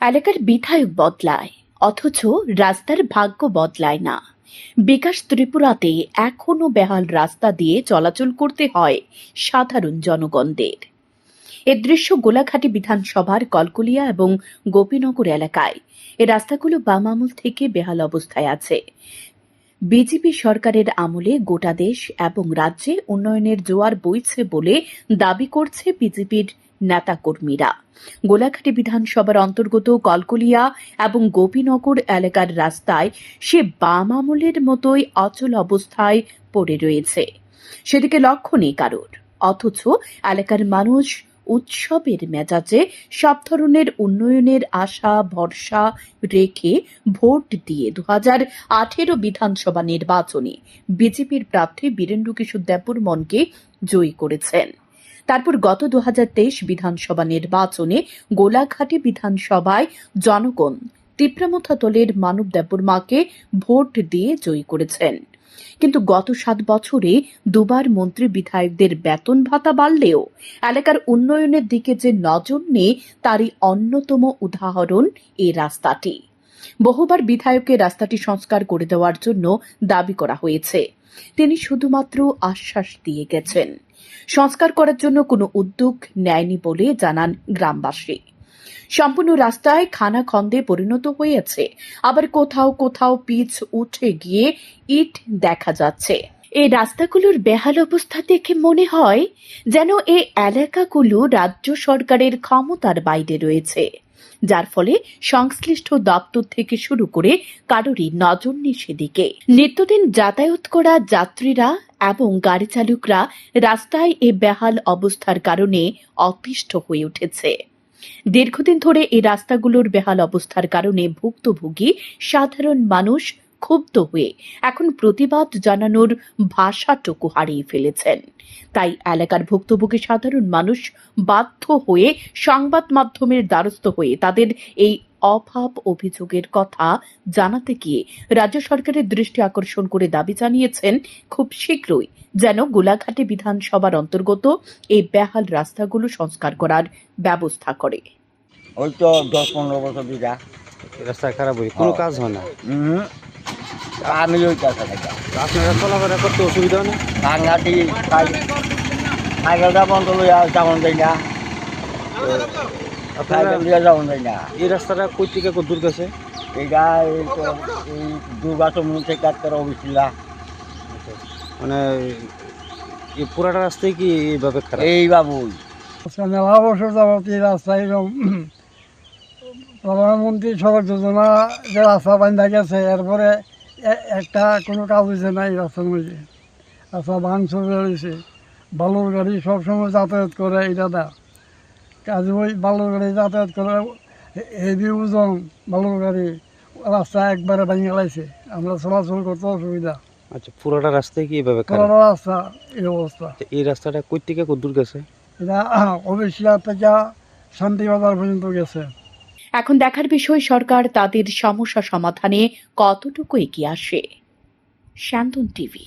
এলাকার বিধায়ক বদলায়, অথচ রাস্তার ভাগ্য বদলায় না। বিকাশ ত্রিপুরাতে এখনো বেহাল রাস্তা দিয়ে চলাচল করতে হয় সাধারণ জনগণদের। এর দৃশ্য গোলাঘাটি বিধানসভার কলকলিয়া এবং গোপীনগর এলাকায়। এই রাস্তাগুলো বাম আমল থেকে বেহাল অবস্থায় আছে। বিজেপি সরকারের আমলে গোটা দেশ এবং রাজ্যে উন্নয়নের জোয়ার বইছে বলে দাবি করছে বিজেপির নেতাকর্মীরা। গোলাঘাটি বিধানসভার অন্তর্গত কলকলিয়া এবং গোপীনগর এলাকার রাস্তায় সে বাম আমলের মতোই অচল অবস্থায় পড়ে রয়েছে। সেদিকে লক্ষ্য নেই কারোর, অথচ এলাকার মানুষ উৎসবের মেজাজে সব ধরনের উন্নয়নের আশা ভরসা রেখে ভোট দিয়ে 2018 বিধানসভা নির্বাচনে বিজেপির প্রার্থী বীরেন্দ্র কিশোর দেববর্মনকে জয়ী করেছেন। তারপর গত 2023 বিধানসভা নির্বাচনে গোলাঘাটি বিধানসভায় জনগণ তীব্রমথা দলের মানব দেববর্মাকে ভোট দিয়ে জয়ী করেছেন। কিন্তু গত 7 বছরে দুবার মন্ত্রী বিধায়কদের বেতন ভাতা বাড়লেও এলাকার উন্নয়নের দিকে যে নজর নেই তারই অন্যতম উদাহরণ এই রাস্তাটি। বহুবার বিধায়কের রাস্তাটি সংস্কার করে দেওয়ার জন্য দাবি করা হয়েছে, তিনি শুধুমাত্র আশ্বাস দিয়ে গেছেন। সংস্কার করার জন্য কোনো উদ্যোগ নেয়নি বলে জানান গ্রামবাসী। সম্পূর্ণ রাস্তায় খানাখন্দে পরিণত হয়েছে, আবার কোথাও কোথাও পিচ উঠে গিয়ে ইট দেখা যাচ্ছে। এই রাস্তাগুলোর বেহাল অবস্থা দেখে মনে হয় যেন এই এলাকাগুলো রাজ্য সরকারের ক্ষমতার বাইরে রয়েছে, যার ফলে সংশ্লিষ্ট দপ্তর থেকে শুরু করে কারোরই নজর নেই সেদিকে। নিত্যদিন যাতায়াত করা যাত্রীরা এবং গাড়ি চালকরা রাস্তায় এই বেহাল অবস্থার কারণে অতিষ্ঠ হয়ে উঠেছে। দীর্ঘদিন ধরে এই রাস্তাগুলোর বেহাল অবস্থার কারণে ভুক্তভোগী সাধারণ মানুষ ক্ষুব্ধ হয়ে এখন প্রতিবাদ জানানোর ভাষাটুকু হারিয়ে ফেলেছেন। তাই এলাকার ভুক্তভোগী সাধারণ মানুষ বাধ্য হয়ে সংবাদ মাধ্যমের দ্বারস্থ হয়ে তাদের এই অভাব অভিযোগের কথা জানাতে গিয়ে রাজ্য সরকারের দৃষ্টি আকর্ষণ করে দাবি জানিয়েছেন খুব শীঘ্রই যেন গোলাঘাটি বিধানসভার অন্তর্গত এই বেহাল রাস্তাগুলো সংস্কার করার ব্যবস্থা করে। ওই তো 10-15 বছর দিকা রাস্তা খারাপ হয়ে কোনো কাজ হয় না। আমি ওই কাজটা দেখা আপনারা চলাফেরা করতে অসুবিধা নেই? ভাঙাটি সাইকেলটা বন্ধ লইয়া যাবন দেয় না, আপনারা সাইকেল দিয়ে যাবন দেয় না। এই রাস্তাটা কই থেকে কত দূর গেছে? এইটা এই তো এই দুর্গাচর থেকে কাটতে অবস্থিলা মানে এই পুরাটা রাস্তায় কি এইভাবে খারাপ? এই বাবুই মেলা বছর যাবত এই রাস্তা এরকম প্রধানমন্ত্রী সড়ক যোজনা যে রাস্তা বান্ধা গেছে, এরপরে একটা কোনো কাজ হয়েছে না এই রাস্তার মধ্যে। রাস্তা ভাঙচুর রয়েছে, বালুর গাড়ি সবসময় যাতায়াত করে, এটা না কাজ ওই বালুর গাড়ি যাতায়াত করে, হেভি ওজন বালুর গাড়ি রাস্তা একবারে ভেঙে গেলাইছে, আমরা চলাচল করতে অসুবিধা। আচ্ছা, পুরাটা রাস্তায় কি এইভাবে খারাপ? পুরো রাস্তা এই অবস্থা। এই রাস্তাটা কই থেকে কত দূর গেছে? এটা অবশ্যই থেকে শান্তিবাজার পর্যন্ত গেছে। এখন দেখার বিষয় সরকার তাদের সমস্যা সমাধানে কতটুকু এগিয়ে আসে। শান্তন টিভি।